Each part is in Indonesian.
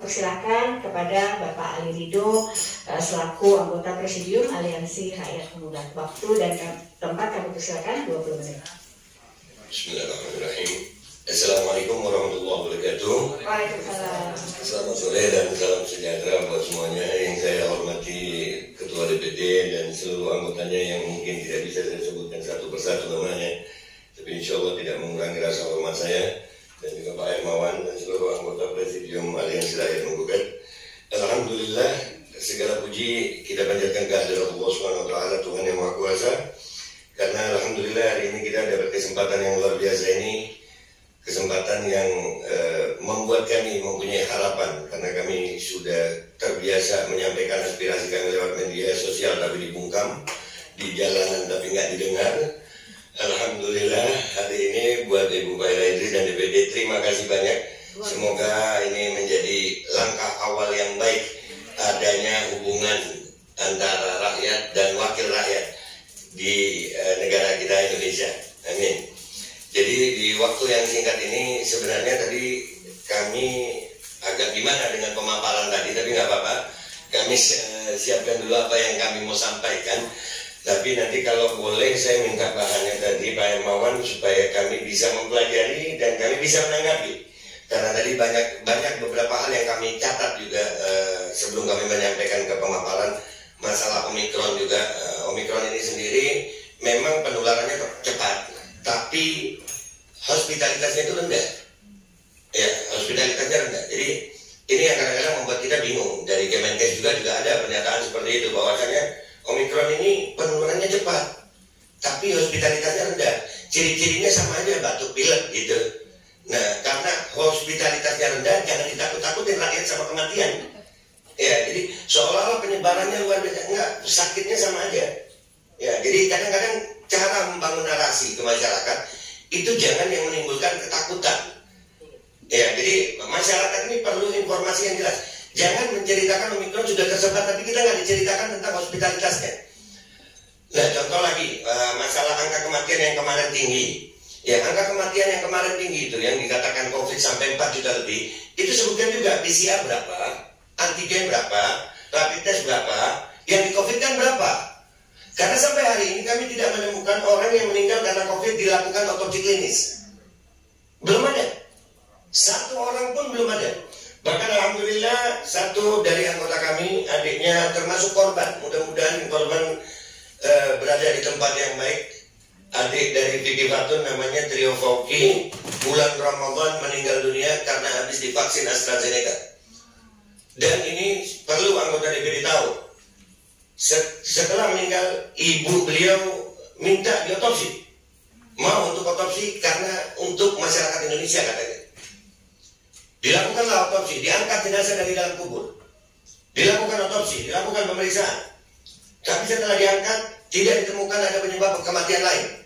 Persilakan kepada Bapak Ali Ridho selaku anggota Presidium Aliansi Rakyat Pemuda. Waktu dan tempat kami persilakan 20 menit. Bismillahirrahmanirrahim. Assalamualaikum warahmatullahi wabarakatuh. Waalaikumsalam. Selamat sore dan salam sejahtera buat semuanya. Yang saya hormati Ketua DPD dan seluruh anggotanya yang mungkin tidak bisa saya sebutkan satu persatu namanya, tapi insya Allah tidak mengurangi rasa hormat saya, dan juga Pak Hermawan dan seluruh anggota Presidium Aliansi Rakyat Menggugat. Alhamdulillah, segala puji kita panjatkan kehadirat Allah Subhanahu wa taala, Tuhan yang Maha Kuasa. Karena alhamdulillah hari ini kita dapat kesempatan yang luar biasa ini, kesempatan yang membuat kami mempunyai harapan, karena kami sudah terbiasa menyampaikan aspirasi kami lewat media sosial tapi dibungkam, di jalanan tapi nggak didengar. Alhamdulillah hari ini buat Ibu Fahira Idris dan DPD, terima kasih banyak. Semoga ini menjadi langkah awal yang baik adanya hubungan antara rakyat dan wakil rakyat di negara kita Indonesia. Amin. Jadi di waktu yang singkat ini sebenarnya tadi kami agak gimana dengan pemaparan tadi, tapi nggak apa-apa. Kami siapkan dulu apa yang kami mau sampaikan. Tapi nanti kalau boleh saya minta bahannya tadi Pak Hermawan supaya kami bisa mempelajari dan kami bisa menanggapi. Karena tadi banyak beberapa hal yang kami catat juga sebelum kami menyampaikan ke pemaparan masalah Omikron juga. Omikron ini sendiri memang penularannya cepat, tapi hospitalitasnya itu rendah. Ya, hospitalitasnya rendah. Jadi ini yang kadang-kadang membuat kita bingung. Dari Kemenkes juga ada pernyataan seperti itu, bahwasanya Omikron ini penularannya cepat, tapi hospitalitasnya rendah. Ciri-cirinya sama aja, batuk pilek gitu. Nah, karena hospitalitasnya rendah, jangan ditakut-takutin rakyat sama kematian. Ya, jadi seolah-olah penyebarannya luar biasa. Enggak, sakitnya sama aja. Ya, jadi kadang-kadang cara membangun narasi ke masyarakat itu jangan yang menimbulkan ketakutan. Ya, jadi masyarakat ini perlu informasi yang jelas. Jangan menceritakan Omikron sudah tersebar, tapi kita nggak diceritakan tentang hospitalitasnya. Nah, contoh lagi, masalah angka kematian yang kemarin tinggi. Ya, angka kematian yang kemarin tinggi itu, yang dikatakan COVID sampai 4 juta lebih, itu sebutkan juga PCR berapa, antigen berapa, rapid test berapa, yang di COVID kan berapa. Karena sampai hari ini kami tidak menemukan orang yang meninggal karena COVID dilakukan otopsi klinis. Belum ada. Satu orang pun belum ada. Bahkan alhamdulillah satu dari anggota kami, adiknya termasuk korban. Mudah-mudahan korban berada di tempat yang baik. Adik dari Vicky Fatun namanya Trio Fauki, bulan Ramadan meninggal dunia karena habis divaksin AstraZeneca. Dan ini perlu anggota DPD tahu. Setelah meninggal, ibu beliau minta diotopsi. Mau untuk otopsi karena untuk masyarakat Indonesia katanya. Dilakukanlah otopsi, diangkat jenazah dari dalam kubur. Dilakukan otopsi, dilakukan pemeriksaan. Tapi setelah diangkat, tidak ditemukan ada penyebab kematian lain.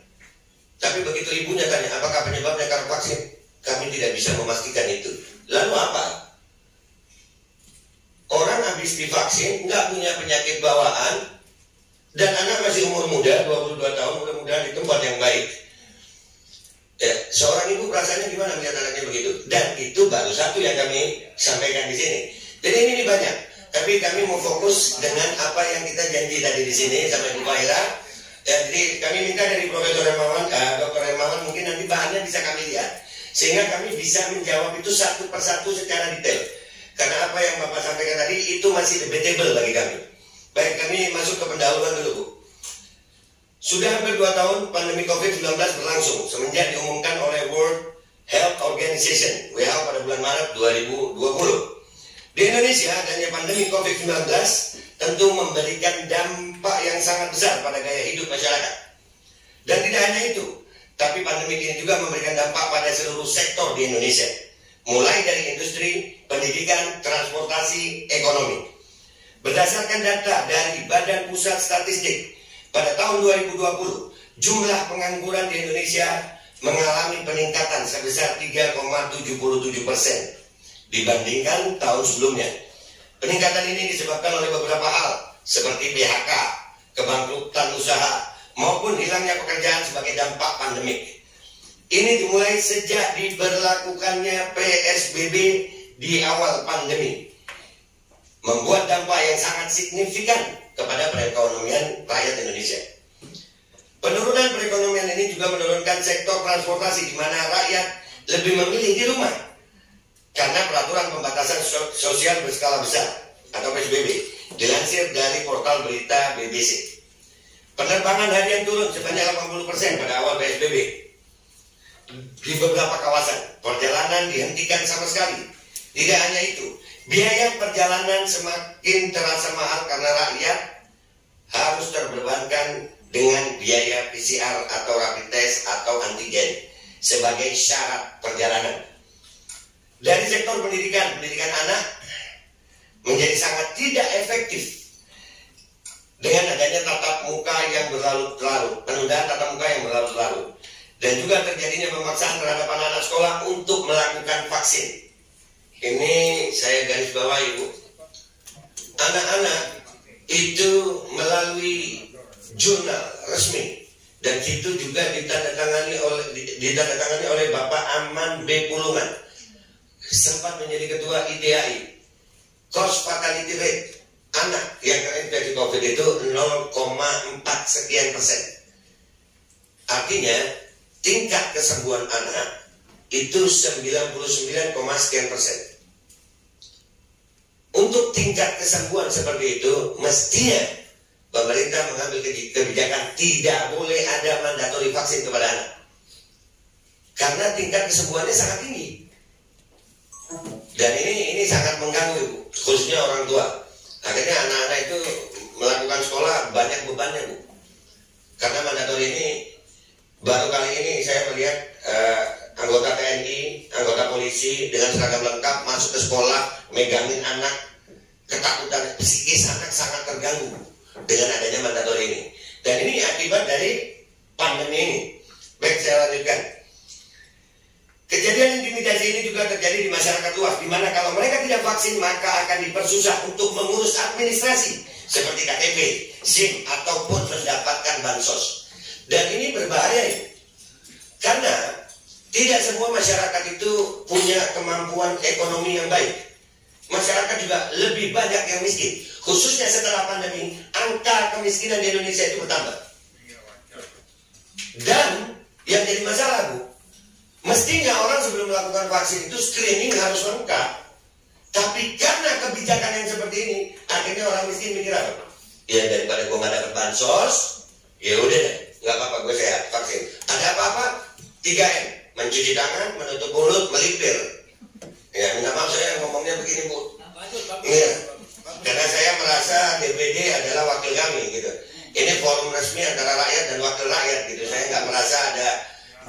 Tapi begitu ibunya tanya, apakah penyebabnya karena vaksin? Kami tidak bisa memastikan itu. Lalu apa? Orang habis divaksin, nggak punya penyakit bawaan, dan anak masih umur muda, 22 tahun, mudah-mudahan di tempat yang baik. Ya, seorang ibu perasaannya gimana melihat anaknya begitu? Dan itu baru satu yang kami sampaikan di sini. Jadi ini banyak, tapi kami mau fokus dengan apa yang kita janji tadi di sini sama Ibu Fahira. Ya, jadi kami minta dari Profesor Hermawan, Dr. Hermawan, mungkin nanti bahannya bisa kami lihat, sehingga kami bisa menjawab itu satu persatu secara detail. Karena apa yang Bapak sampaikan tadi itu masih debatable bagi kami. Baik, kami masuk ke pendahuluan dulu, Bu. Sudah hampir 2 tahun pandemi COVID-19 berlangsung semenjak diumumkan oleh World Health Organization (WHO) pada bulan Maret 2020. Di Indonesia, adanya pandemi COVID-19 tentu memberikan dampak yang sangat besar pada gaya hidup masyarakat. Dan tidak hanya itu, tapi pandemi ini juga memberikan dampak pada seluruh sektor di Indonesia, mulai dari industri, pendidikan, transportasi, ekonomi. Berdasarkan data dari Badan Pusat Statistik, pada tahun 2020, jumlah pengangguran di Indonesia mengalami peningkatan sebesar 3,77% dibandingkan tahun sebelumnya. Peningkatan ini disebabkan oleh beberapa hal, seperti PHK, kebangkrutan usaha, maupun hilangnya pekerjaan sebagai dampak pandemik. Ini dimulai sejak diberlakukannya PSBB di awal pandemi, membuat dampak yang sangat signifikan kepada perekonomian rakyat Indonesia. Penurunan perekonomian ini juga menurunkan sektor transportasi, di mana rakyat lebih memilih di rumah karena peraturan pembatasan sosial berskala besar atau PSBB. Dilansir dari portal berita BBC, penerbangan harian turun sebanyak 80% pada awal PSBB. Di beberapa kawasan, perjalanan dihentikan sama sekali. Tidak hanya itu, biaya perjalanan semakin terasa mahal karena rakyat harus terbebankan dengan biaya PCR atau rapid test atau antigen sebagai syarat perjalanan. Dari sektor pendidikan anak menjadi sangat tidak efektif dengan adanya tatap muka yang berlarut-larut, penundaan tatap muka yang berlarut-larut, dan juga terjadinya pemaksaan terhadap anak-anak sekolah untuk melakukan vaksin. Ini saya garis bawahi, Bu. Anak-anak itu melalui jurnal resmi, dan situ juga ditandatangani oleh Bapak Aman B. Pulungan, sempat menjadi ketua IDAI. Cause fatality rate anak yang terinfeksi COVID itu 0,4 sekian persen. Artinya tingkat kesembuhan anak itu 99, sekian persen. Untuk tingkat kesembuhan seperti itu, mestinya pemerintah mengambil kebijakan tidak boleh ada mandatori vaksin kepada anak, karena tingkat kesembuhannya sangat tinggi. Dan ini sangat mengganggu, Bu, khususnya orang tua. Akhirnya anak-anak itu melakukan sekolah banyak bebannya, Bu. Karena mandatori ini, baru kali ini saya melihat anggota TNI, anggota polisi dengan seragam lengkap masuk ke sekolah, megangin anak. Ketakutan psikis anak sangat terganggu dengan adanya mandatori ini. Dan ini akibat dari pandemi ini. Baik, saya lanjutkan. Kejadian intimidasi ini juga terjadi di masyarakat luas, di mana kalau mereka tidak vaksin maka akan dipersusah untuk mengurus administrasi seperti KTP, SIM, ataupun mendapatkan bansos. Dan ini berbahaya, karena tidak semua masyarakat itu punya kemampuan ekonomi yang baik. Masyarakat juga lebih banyak yang miskin, khususnya setelah pandemi. Angka kemiskinan di Indonesia itu bertambah. Dan yang jadi masalah, Bu, mestinya orang sebelum melakukan vaksin itu screening harus lengkap. Tapi karena kebijakan yang seperti ini, akhirnya orang miskin mikir apa? Ya daripada gue gak dapet bansos, ya udah deh, gak apa-apa, gue sehat, vaksin. Ada apa-apa? 3M, mencuci tangan, menutup mulut, melipir. Ya minta maaf saya ngomongnya begini, Bu. Iya, karena saya merasa DPD adalah wakil kami gitu. Ini forum resmi antara rakyat dan wakil rakyat gitu. Saya nggak merasa ada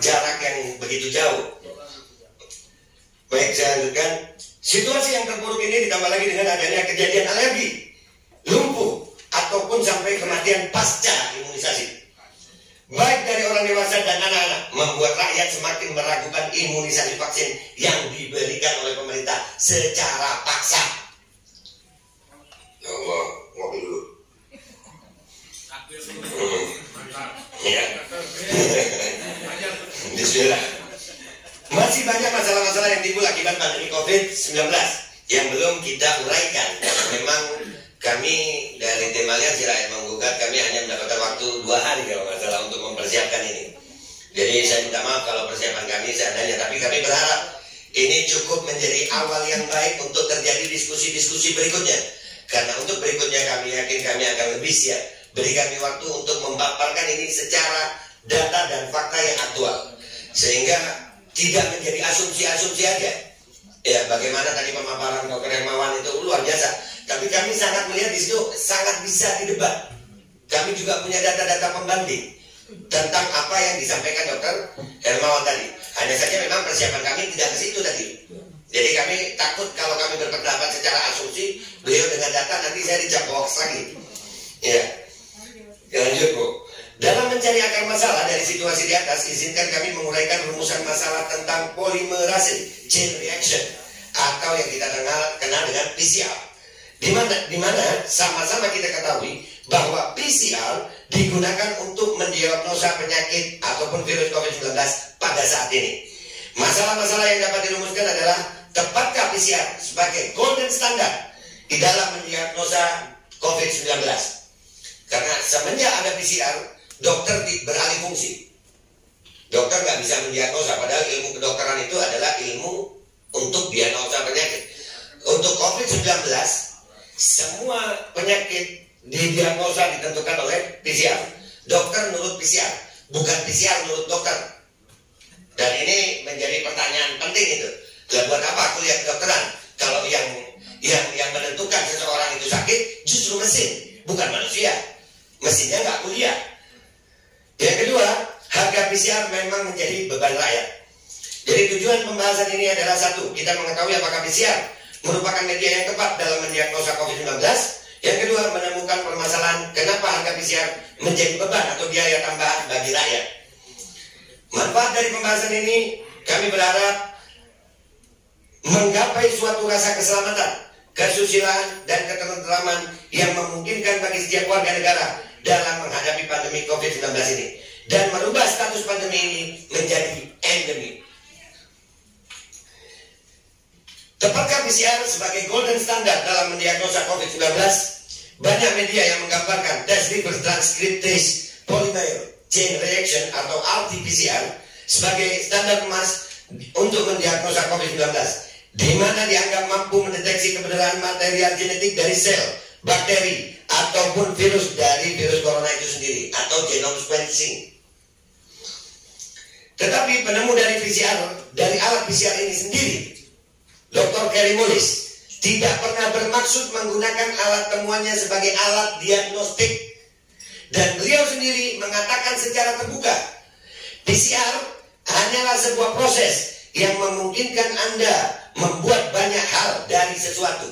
jarak yang begitu jauh. Baik, saya lanjutkan. Situasi yang terburuk ini ditambah lagi dengan adanya kejadian alergi, lumpuh, ataupun sampai kematian pasca imunisasi, baik dari orang dewasa dan anak-anak, membuat rakyat semakin meragukan imunisasi vaksin yang diberikan oleh pemerintah secara paksa. Ya Allah, ngopi dulu. Ya. Bismillah. Masih banyak masalah-masalah yang timbul akibat pandemi COVID-19 yang belum kita uraikan. Memang kami dari tim Aliansi Rakyat Menggugat, kami hanya mendapatkan waktu 2 hari kalau nggak salah untuk mempersiapkan ini. Jadi saya minta maaf kalau persiapan kami seadanya, tapi kami berharap ini cukup menjadi awal yang baik untuk terjadi diskusi-diskusi berikutnya. Karena untuk berikutnya kami yakin kami akan lebih siap. Beri kami waktu untuk memaparkan ini secara data dan fakta yang aktual, sehingga tidak menjadi asumsi-asumsi aja. Ya, bagaimana tadi pemaparan Dr. Hermawan itu luar biasa. Tapi kami sangat melihat di situ sangat bisa didebat. Kami juga punya data-data pembanding tentang apa yang disampaikan Dr. Hermawan tadi. Hanya saja memang persiapan kami tidak ke situ tadi. Jadi kami takut kalau kami berpendapat secara asumsi, beliau dengan data nanti saya dicap hoax lagi. Ya, lanjut, Bu. Dalam mencari akar masalah dari situasi di atas, izinkan kami menguraikan rumusan masalah tentang polimerase chain reaction atau yang kita kenal dengan PCR. Di mana sama-sama kita ketahui bahwa PCR digunakan untuk mendiagnosa penyakit ataupun virus COVID-19 pada saat ini. Masalah-masalah yang dapat dirumuskan adalah tepatkah PCR sebagai golden standard di dalam mendiagnosa COVID-19? Karena semenjak ada PCR, dokter beralih fungsi. Dokter nggak bisa mendiagnosa, padahal ilmu kedokteran itu adalah ilmu untuk diagnosa penyakit. Untuk COVID-19, semua penyakit didiagnosa ditentukan oleh PCR. Dokter nurut PCR, bukan PCR nurut dokter. Dan ini menjadi pertanyaan penting itu. Lah buat apa kuliah kedokteran kalau yang menentukan seseorang itu sakit justru mesin, bukan manusia. Mesinnya nggak kuliah. Yang kedua, harga PCR memang menjadi beban rakyat. Jadi tujuan pembahasan ini adalah satu, kita mengetahui apakah PCR merupakan media yang tepat dalam mendiagnosa COVID-19. Yang kedua, menemukan permasalahan kenapa harga PCR menjadi beban atau biaya tambahan bagi rakyat. Manfaat dari pembahasan ini, kami berharap menggapai suatu rasa keselamatan, kesusilaan, dan ketentraman yang memungkinkan bagi setiap warga negara dalam menghadapi pandemi COVID-19 ini, dan merubah status pandemi ini menjadi endemi. Tepatkah PCR sebagai golden standard dalam mendiagnosa COVID-19? Banyak media yang menggambarkan tes reverse transcriptase polymerase chain reaction atau RT-PCR sebagai standar emas untuk mendiagnosa COVID-19, di mana dianggap mampu mendeteksi kebenaran material genetik dari sel, bakteri, ataupun virus dari virus corona itu sendiri, atau genome sequencing. Tetapi penemu dari alat PCR ini sendiri, Dr. Kerry Mullis, tidak pernah bermaksud menggunakan alat temuannya sebagai alat diagnostik. Dan beliau sendiri mengatakan secara terbuka, PCR hanyalah sebuah proses yang memungkinkan Anda membuat banyak hal dari sesuatu.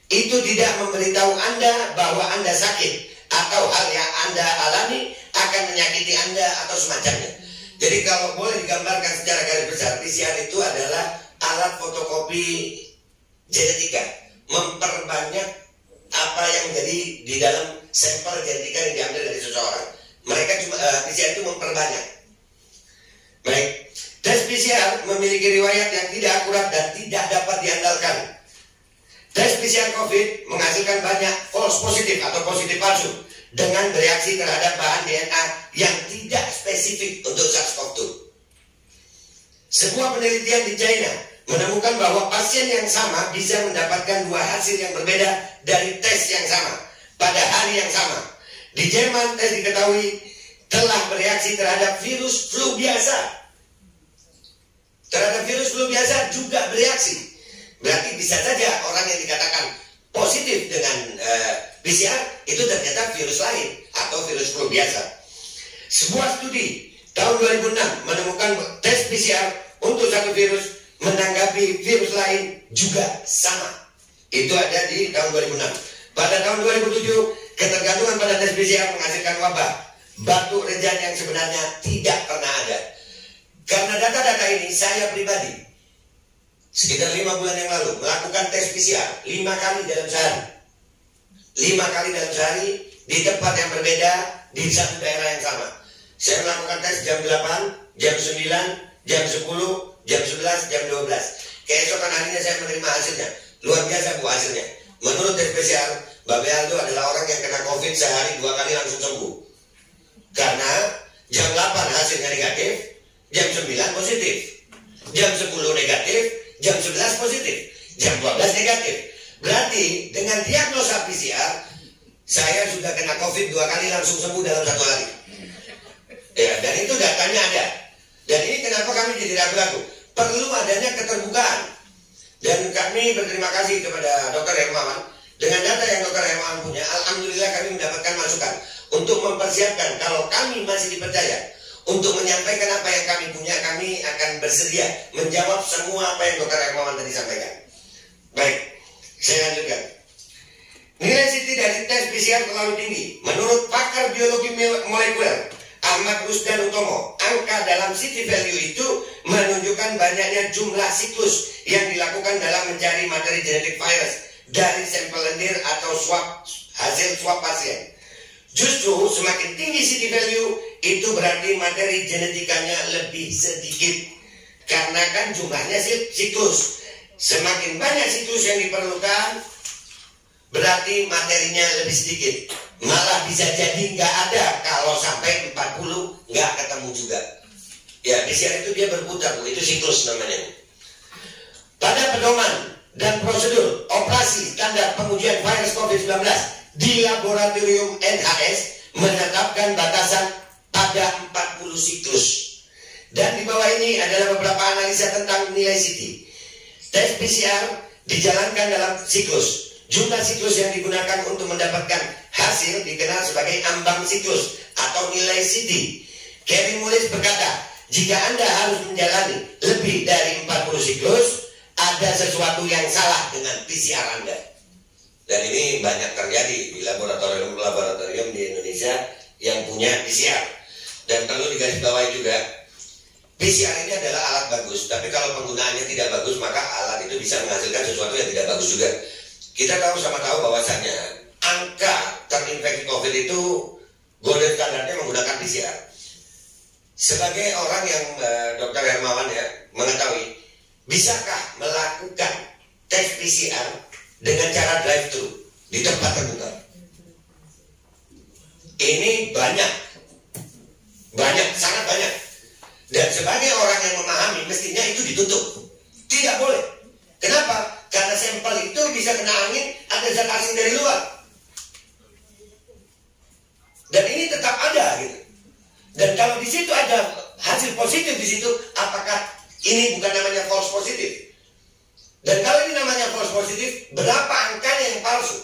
Itu tidak memberitahu Anda bahwa Anda sakit atau hal yang Anda alami akan menyakiti Anda atau semacamnya. Jadi kalau boleh digambarkan secara garis besar, PCR itu adalah alat fotokopi genetika, memperbanyak apa yang jadi di dalam sampel genetika yang diambil dari seseorang. Mereka cuma PCR itu memperbanyak. Baik, tes PCR memiliki riwayat yang tidak akurat dan tidak dapat diandalkan. Tes PCR COVID menghasilkan banyak false positif atau positif palsu dengan bereaksi terhadap bahan DNA yang tidak spesifik untuk SARS-CoV-2. Sebuah penelitian di China menemukan bahwa pasien yang sama bisa mendapatkan dua hasil yang berbeda dari tes yang sama pada hari yang sama. Di Jerman, tes diketahui telah bereaksi terhadap virus flu biasa. Terhadap virus flu biasa juga bereaksi. Berarti bisa saja orang yang dikatakan positif dengan PCR itu ternyata virus lain atau virus flu biasa. Sebuah studi tahun 2006 menemukan tes PCR untuk satu virus menanggapi virus lain juga sama. Itu ada di tahun 2006. Pada tahun 2007, ketergantungan pada tes PCR menghasilkan wabah batuk rejan yang sebenarnya tidak pernah ada. Karena data-data ini, saya pribadi sekitar 5 bulan yang lalu melakukan tes PCR 5 kali dalam sehari. 5 kali dalam sehari di tempat yang berbeda di satu daerah yang sama. Saya melakukan tes jam 8, jam 9, jam 10, jam 11, jam 12. Keesokan harinya saya menerima hasilnya. Luar biasa Bu hasilnya. Menurut tes PCR, Babe Aldo adalah orang yang kena COVID sehari 2 kali langsung sembuh. Karena jam 8 hasilnya negatif, jam 9 positif. Jam 10 negatif, jam 11 positif. Jam 12 negatif. Berarti dengan diagnosa PCR, saya sudah kena COVID 2 kali langsung sembuh dalam 1 hari. Ya, dan itu datanya ada. Dan ini kenapa kami jadi ragu-ragu? Perlu adanya keterbukaan. Dan kami berterima kasih kepada Dr. Hermawan. Dengan data yang Dr. Hermawan punya, alhamdulillah kami mendapatkan masukan untuk mempersiapkan kalau kami masih dipercaya untuk menyampaikan apa yang kami punya, kami akan bersedia menjawab semua apa yang Dr. Hermawan tadi sampaikan. Baik, saya lanjutkan. Nilai CT dari tes PCR terlalu tinggi. Menurut pakar biologi molekuler Ahmad Rusdan Utomo, angka dalam CT value itu menunjukkan banyaknya jumlah siklus yang dilakukan dalam mencari materi genetik virus dari sampel lendir atau hasil swab pasien. Justru semakin tinggi CT value itu berarti materi genetikanya lebih sedikit, karena kan jumlahnya siklus. Semakin banyak siklus yang diperlukan, berarti materinya lebih sedikit. Malah bisa jadi nggak ada kalau sampai 40 nggak ketemu juga. Ya, PCR itu dia berputar, Bu. Itu siklus namanya. Pada pedoman dan prosedur operasi standar pengujian virus COVID-19 di laboratorium NHS menetapkan batasan pada 40 siklus. Dan di bawah ini adalah beberapa analisa tentang nilai CT. Tes PCR dijalankan dalam siklus. Jumlah siklus yang digunakan untuk mendapatkan hasil dikenal sebagai ambang siklus atau nilai CT. Kevin Mullis berkata, jika Anda harus menjalani lebih dari 40 siklus, ada sesuatu yang salah dengan PCR Anda. Dan ini banyak terjadi di laboratorium di Indonesia yang punya PCR. Dan perlu digarisbawahi juga, PCR ini adalah alat bagus, tapi kalau penggunaannya tidak bagus, maka alat itu bisa menghasilkan sesuatu yang tidak bagus juga. Kita tahu bahwasannya angka terinfeksi COVID itu golden standarnya menggunakan PCR. Sebagai orang yang Dr. Hermawan ya mengetahui, bisakah melakukan tes PCR dengan cara drive-thru di tempat terbuka? Ini banyak, sangat banyak. Dan sebagai orang yang memahami, mestinya itu ditutup. Tidak boleh. Kenapa? Karena sampel itu bisa kena angin, ada zat asing dari luar. Dan ini tetap ada gitu. Dan kalau di situ ada hasil positif di situ, apakah ini bukan namanya false positif? Dan kalau ini namanya false positif, berapa angkanya yang palsu?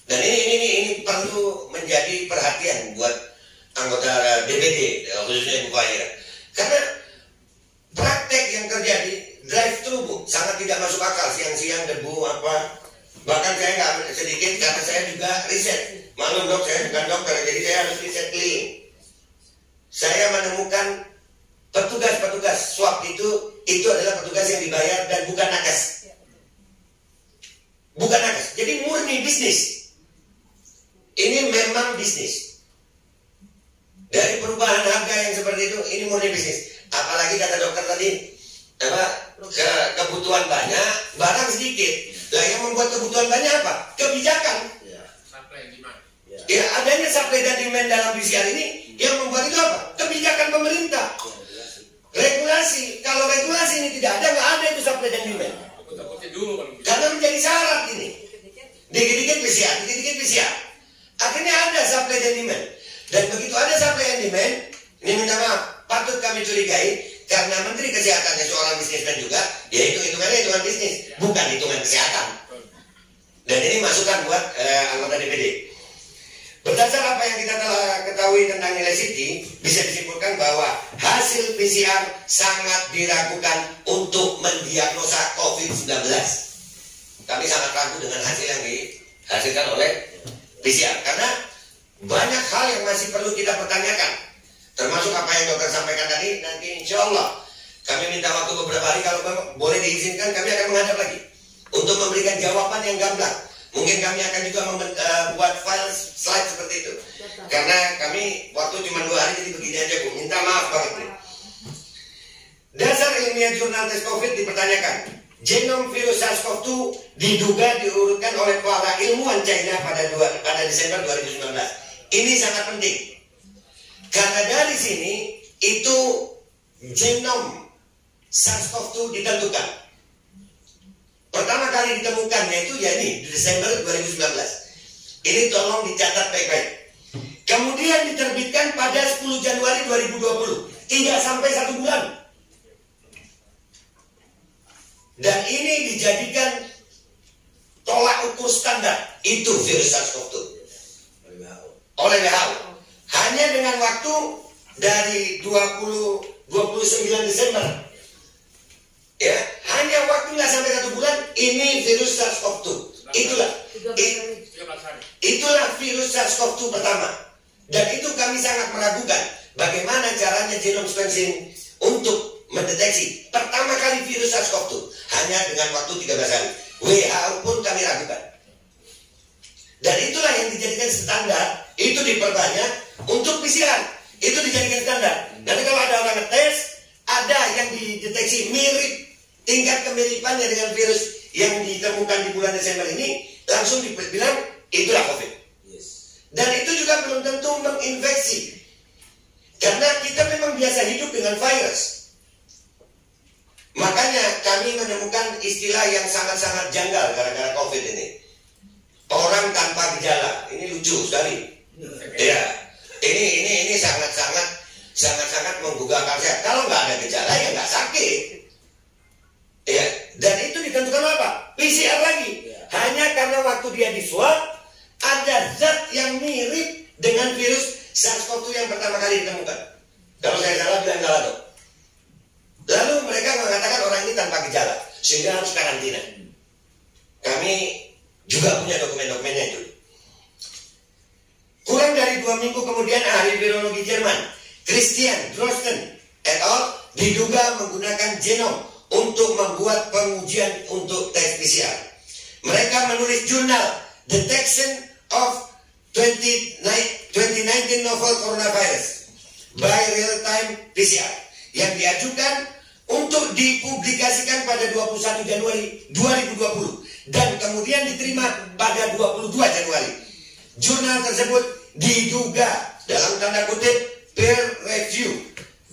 Dan ini perlu menjadi perhatian buat anggota DPD, khususnya Ibu Fahira. Karena praktek yang terjadi drive-thru, Bu, sangat tidak masuk akal. Siang-siang debu apa. Bahkan saya nggak sedikit karena saya juga riset. Maklum dok, saya bukan dokter, jadi saya harus riset keliling. Saya menemukan petugas swab itu adalah petugas yang dibayar dan bukan nakes. Bukan nakes. Jadi murni bisnis. Ini memang bisnis. Dari perubahan harga yang seperti itu, ini murni bisnis. Apalagi kata dokter tadi, kebutuhan banyak, barang sedikit. Lah yang membuat kebutuhan banyak apa? Kebijakan. Ya, adanya supply dan demand dalam PCR ini yang membuat itu apa? Kebijakan pemerintah. Regulasi. Kalau regulasi ini tidak ada, nggak ada itu supply dan demand. Karena menjadi syarat ini. Dikit-dikit PCR. Akhirnya ada supply dan demand. Dan begitu ada supply dan demand, ini minta maaf, patut kami curigai karena Menteri Kesehatannya seorang bisnismen juga, ya hitungannya hitungan bisnis, bukan hitungan kesehatan. Dan ini masukan buat anggota DPD. Berdasar apa yang kita telah ketahui tentang nilai CT, bisa disimpulkan bahwa hasil PCR sangat diragukan untuk mendiagnosa COVID-19. Kami sangat ragu dengan hasil yang dihasilkan oleh PCR, karena banyak hal yang masih perlu kita pertanyakan. Termasuk apa yang dokter sampaikan tadi, nanti insya Allah kami minta waktu beberapa hari, kalau boleh diizinkan kami akan menghadap lagi untuk memberikan jawaban yang gamblang. Mungkin kami akan juga membuat file slide seperti itu. Karena kami waktu cuma 2 hari, jadi begini aja Bu, minta maaf banget Bu. Dasar ilmiah jurnal tes COVID dipertanyakan. Genom virus SARS-CoV-2 diduga diurutkan oleh para ilmuwan China pada Desember 2019. Ini sangat penting. Karena dari sini itu genom SARS-CoV-2 ditentukan. Pertama kali ditemukannya itu ya ini di Desember 2019. Ini tolong dicatat baik-baik. Kemudian diterbitkan pada 10 Januari 2020. Tidak sampai 1 bulan. Dan ini dijadikan tolak ukur standar. Itu virus SARS-CoV-2 oleh WHO. Hanya dengan waktu dari 29 Desember. Ya, hanya waktu nggak sampai 1 bulan, ini virus SARS-CoV-2. Itulah virus SARS-CoV-2 pertama. Dan itu kami sangat meragukan bagaimana caranya genome sequencing untuk mendeteksi pertama kali virus SARS-CoV-2 hanya dengan waktu 13 hari. WHO pun kami ragukan. Dan itulah yang dijadikan standar, itu diperbanyak untuk PCR. Itu dijadikan standar. Nanti kalau ada orang ngetes, ada yang dideteksi mirip tingkat kemiripannya dengan virus yang ditemukan di bulan Desember ini langsung dibilang itulah COVID. Dan itu juga belum tentu menginfeksi. Karena kita memang biasa hidup dengan virus. Makanya kami menemukan istilah yang sangat-sangat janggal gara-gara COVID ini. Orang tanpa gejala. Ini lucu sekali. Ya, ini sangat-sangat menggugah akal sehat. Kalau nggak ada gejala ya nggak sakit. Ya, dan itu ditentukan apa? PCR lagi. Hanya karena waktu dia diswab ada zat yang mirip dengan virus SARS-CoV-2 yang pertama kali ditemukan. Kalau saya salah bilang salah tuh. Lalu mereka mengatakan orang ini tanpa gejala sehingga harus karantina. Kami juga punya dokumen-dokumennya itu. Kurang dari 2 minggu kemudian ahli virologi Jerman Christian Drosten et al. Diduga menggunakan genom untuk membuat pengujian untuk tes PCR. Mereka menulis jurnal Detection of 2019 Novel Coronavirus by Real-Time PCR yang diajukan untuk dipublikasikan pada 21 Januari 2020 dan kemudian diterima pada 22 Januari. Jurnal tersebut diduga dalam tanda kutip peer review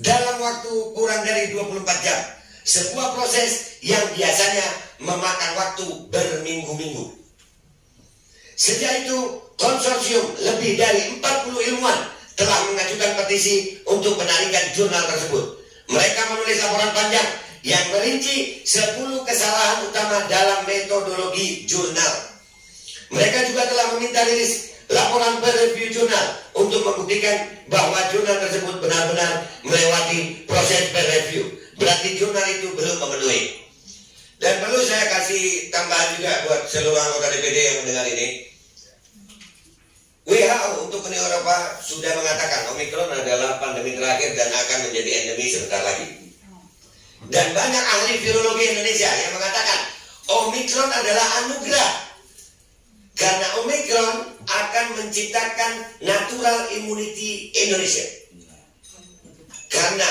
dalam waktu kurang dari 24 jam. Sebuah proses yang biasanya memakan waktu berminggu-minggu. Sejak itu, konsorsium lebih dari 40 ilmuwan telah mengajukan petisi untuk menarikan jurnal tersebut. Mereka menulis laporan panjang yang merinci 10 kesalahan utama dalam metodologi jurnal. Mereka juga telah meminta rilis laporan peer review jurnal untuk membuktikan bahwa jurnal tersebut benar-benar melewati proses peer review. Berarti jurnal itu belum memenuhi. Dan perlu saya kasih tambahan juga buat seluruh anggota DPD yang mendengar ini. WHO untuk Uni Eropa sudah mengatakan Omikron adalah pandemi terakhir dan akan menjadi endemi sebentar lagi. Dan banyak ahli virologi Indonesia yang mengatakan Omikron adalah anugerah. Karena Omikron akan menciptakan natural immunity Indonesia. Karena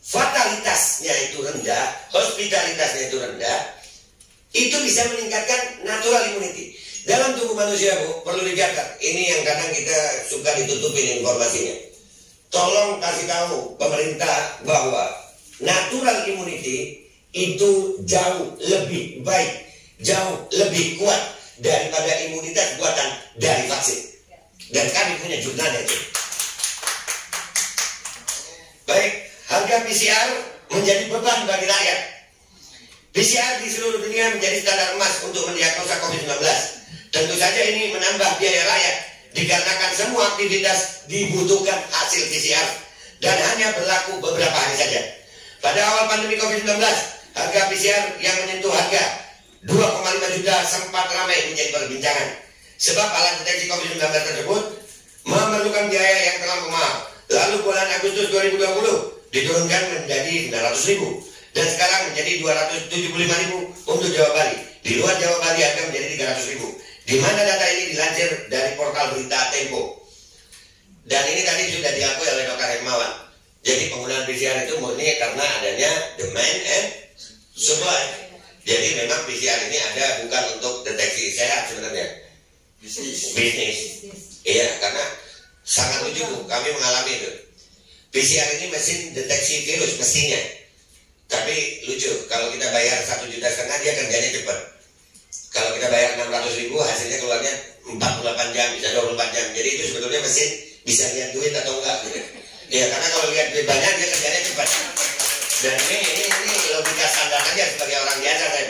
fatalitasnya itu rendah, hospitalitasnya itu rendah, itu bisa meningkatkan natural immunity. Dalam tubuh manusia, Bu, perlu dicatat. Ini yang kadang kita suka ditutupin informasinya. Tolong kasih tahu pemerintah bahwa natural immunity itu jauh lebih baik, jauh lebih kuat daripada imunitas buatan dari vaksin. Dan kami punya jurnalnya itu. Baik, harga PCR menjadi beban bagi rakyat. PCR di seluruh dunia menjadi standar emas untuk mendiagnosa COVID-19. Tentu saja ini menambah biaya rakyat dikarenakan semua aktivitas dibutuhkan hasil PCR dan hanya berlaku beberapa hari saja. Pada awal pandemi COVID-19, harga PCR yang menyentuh harga 2,5 juta sempat ramai menjadi perbincangan. Sebab alat deteksi COVID-19 tersebut memerlukan biaya yang terlalu mahal. Lalu bulan Agustus 2020 diturunkan menjadi 900.000 dan sekarang menjadi 275.000 untuk Jawa Bali. Di luar Jawa Bali harga menjadi 300.000. Di mana data ini dilansir dari portal berita Tempo. Dan ini tadi sudah diakui oleh Dr. Hermawan. Jadi penggunaan PCR itu murni karena adanya demand and supply. Jadi memang PCR ini ada bukan untuk deteksi sehat sebenarnya. Bisnis. Iya, karena sangat lucu, Bu. Kami mengalami itu. PCR ini mesin deteksi virus mestinya. Tapi lucu, kalau kita bayar 1,5 juta dia kerjanya cepat. Kalau kita bayar 600.000 hasilnya keluarnya 48 jam, bisa 24 jam. Jadi itu sebetulnya mesin bisa lihat duit atau enggak gitu. Ya karena kalau lihat duit banyak dia kerjanya cepat. Dan ini logika standar aja sebagai orang biasa kan.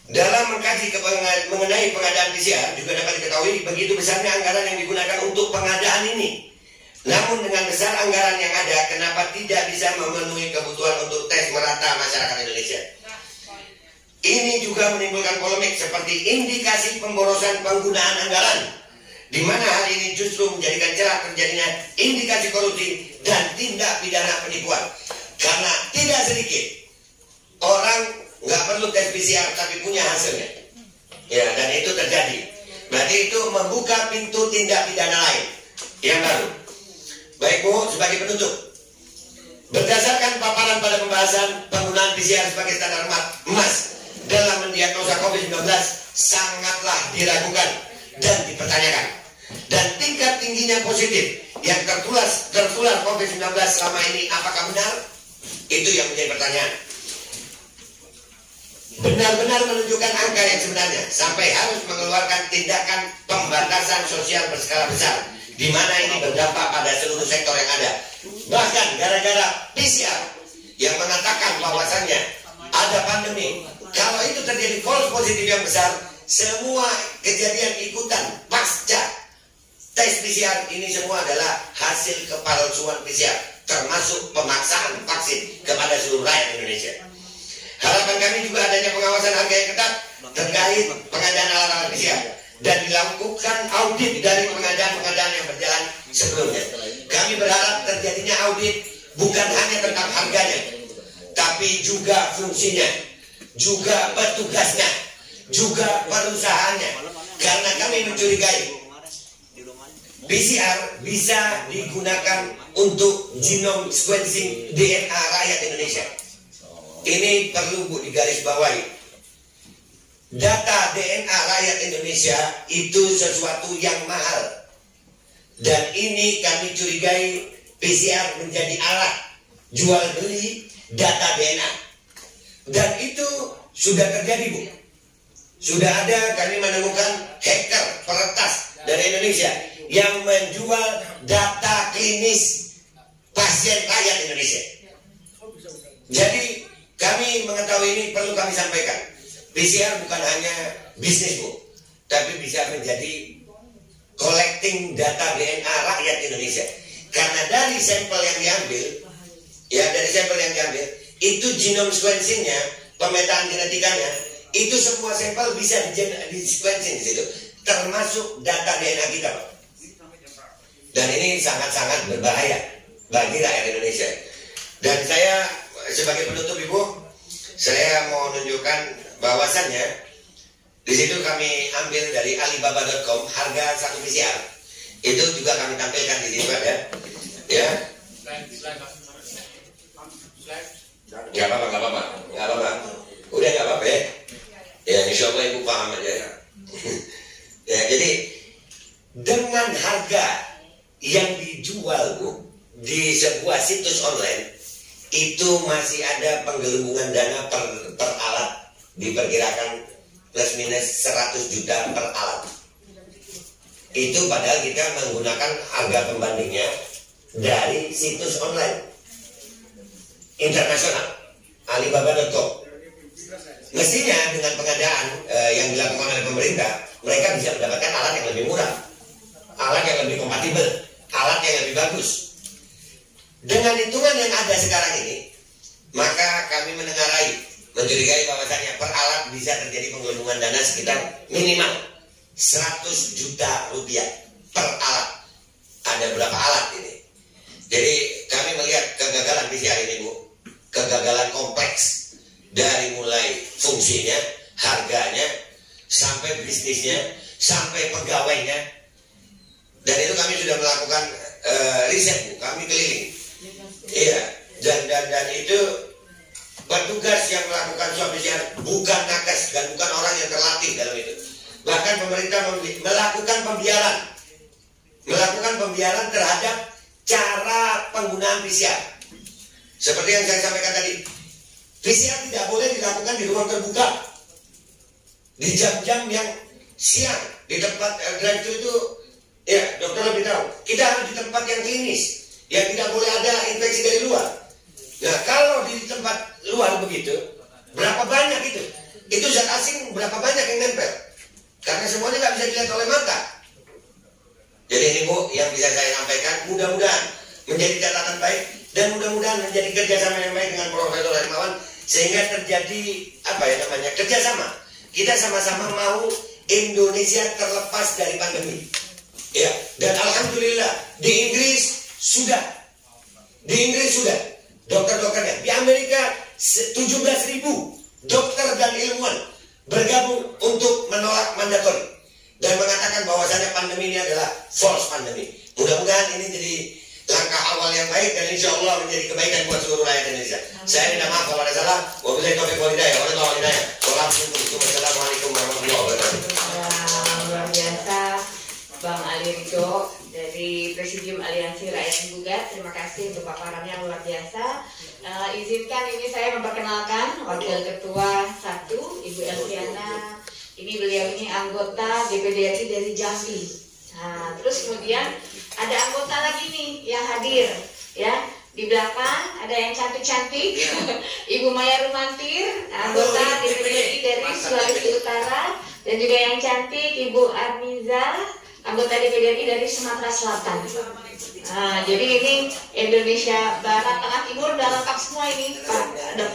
Dalam mengkaji mengenai pengadaan PCR juga dapat diketahui begitu besarnya anggaran yang digunakan untuk pengadaan ini. Namun dengan besar anggaran yang ada, kenapa tidak bisa memenuhi kebutuhan untuk tes merata masyarakat Indonesia? Ini juga menimbulkan polemik seperti indikasi pemborosan penggunaan anggaran, di mana hal ini justru menjadikan celah terjadinya indikasi korupsi dan tindak pidana penipuan. Karena tidak sedikit orang nggak perlu tes PCR tapi punya hasilnya, ya, dan itu terjadi. Berarti itu membuka pintu tindak pidana lain yang baru. Baik, Bu, sebagai penutup, berdasarkan paparan pada pembahasan penggunaan PCR sebagai standar emas dalam mendiagnosa COVID-19 sangatlah diragukan dan dipertanyakan. Dan tingkat tingginya positif yang tertular COVID-19 selama ini apakah benar? Itu yang menjadi pertanyaan. Benar-benar menunjukkan angka yang sebenarnya sampai harus mengeluarkan tindakan pembatasan sosial berskala besar, di mana ini berdampak pada seluruh sektor yang ada. Bahkan gara-gara PCR yang mengatakan bahwasannya ada pandemi, kalau itu terjadi false positif yang besar, semua kejadian ikutan pasca tes PCR ini semua adalah hasil kepalsuan PCR, termasuk pemaksaan vaksin kepada seluruh rakyat Indonesia. Harapan kami juga adanya pengawasan harga yang ketat terkait pengadaan alat-alat PCR dan dilakukan audit dari pengadaan-pengadaan yang berjalan sebelumnya. Kami berharap terjadinya audit bukan hanya tentang harganya, tapi juga fungsinya, juga petugasnya, juga perusahaannya. Karena kami mencurigai PCR bisa digunakan untuk genome sequencing DNA rakyat Indonesia. Ini perlu Bu digarisbawahi. Data DNA rakyat Indonesia itu sesuatu yang mahal. Dan ini kami curigai PCR menjadi alat jual beli data DNA. Dan itu sudah terjadi Bu. Sudah ada kami menemukan hacker peretas dari Indonesia yang menjual data klinis pasien rakyat Indonesia. Jadi kami mengetahui ini perlu kami sampaikan. PCR bukan hanya bisnis Bu, tapi bisa menjadi collecting data DNA rakyat Indonesia. Karena dari sampel yang diambil, itu genome sequencingnya, pemetaan genetikanya, itu semua sampel bisa di sequencing di situ, termasuk data DNA kita Pak. Dan ini sangat-sangat berbahaya bagi rakyat Indonesia. Dan saya sebagai penutup Ibu, saya mau menunjukkan bahwasannya di situ kami ambil dari Alibaba.com harga satu PCR. Itu juga kami tampilkan di situ ada. Ya. Nggak apa-apa. Udah nggak apa-apa ya. Ya, insya Allah Ibu paham aja ya. Ya, jadi dengan harga yang dijual Bu di sebuah situs online itu masih ada penggelembungan dana per alat, diperkirakan plus minus 100 juta per alat. Itu padahal kita menggunakan harga pembandingnya dari situs online internasional Alibaba.com. Mestinya dengan pengadaan yang dilakukan oleh pemerintah, mereka bisa mendapatkan alat yang lebih murah, alat yang lebih kompatibel, alat yang lebih bagus. Dengan hitungan yang ada sekarang ini, maka kami mencurigai bahwasannya per alat bisa terjadi penggelembungan dana sekitar minimal 100 juta rupiah per alat. Ada berapa alat ini? Jadi kami melihat kegagalan PCR ini Bu, kegagalan kompleks dari mulai fungsinya, harganya, sampai bisnisnya, sampai pegawainya. Dan itu kami sudah melakukan riset Bu, kami keliling. Iya, dan itu petugas yang melakukan swab PCR bukan nakes dan bukan orang yang terlatih dalam itu. Bahkan pemerintah melakukan pembiaran terhadap cara penggunaan PCR. Seperti yang saya sampaikan tadi, PCR tidak boleh dilakukan di ruang terbuka, di jam-jam yang siang, di tempat drive-thru itu, ya dokter lebih tahu. Kita harus di tempat yang klinis, yang tidak boleh ada infeksi dari luar. Nah, kalau di tempat luar begitu, berapa banyak itu? Itu zat asing berapa banyak yang nempel? Karena semuanya nggak bisa dilihat oleh mata. Jadi ini Bu, yang bisa saya sampaikan, mudah-mudahan menjadi catatan baik dan mudah-mudahan menjadi kerjasama yang baik dengan Profesor Hermawan, sehingga terjadi kerjasama. Kita sama-sama mau Indonesia terlepas dari pandemi. Ya, dan alhamdulillah di Inggris sudah dokter-dokternya. Di Amerika 17.000 dokter dan ilmuwan bergabung untuk menolak mandatori dan mengatakan bahwasannya pandemi ini adalah false pandemi. Mudah-mudahan ini jadi langkah awal yang baik dan insya Allah menjadi kebaikan buat seluruh rakyat Indonesia. Saya minta maaf kalau ada salah. Wabillahi taufiq wal hidayah. Wassalamualaikum warahmatullahi wabarakatuh. Luar biasa Bang Ali Ridho dari Presidium Aliansi Rakyat Menggugat. Terima kasih untuk paparannya luar biasa. Izinkan ini saya memperkenalkan Wakil Ketua 1 Ibu Elviana. Ini beliau ini anggota DPD RI dari Jambi. Nah, terus kemudian ada anggota lagi nih yang hadir, ya. Di belakang ada yang cantik-cantik, Ibu Maya Rumantir, anggota DPD RI dari Sulawesi Utara, dan juga yang cantik Ibu Armiza, anggota DPD RI dari Sumatera Selatan. Nah, jadi ini Indonesia Barat, Tengah, Timur udah lengkap semua ini, Pak Dr.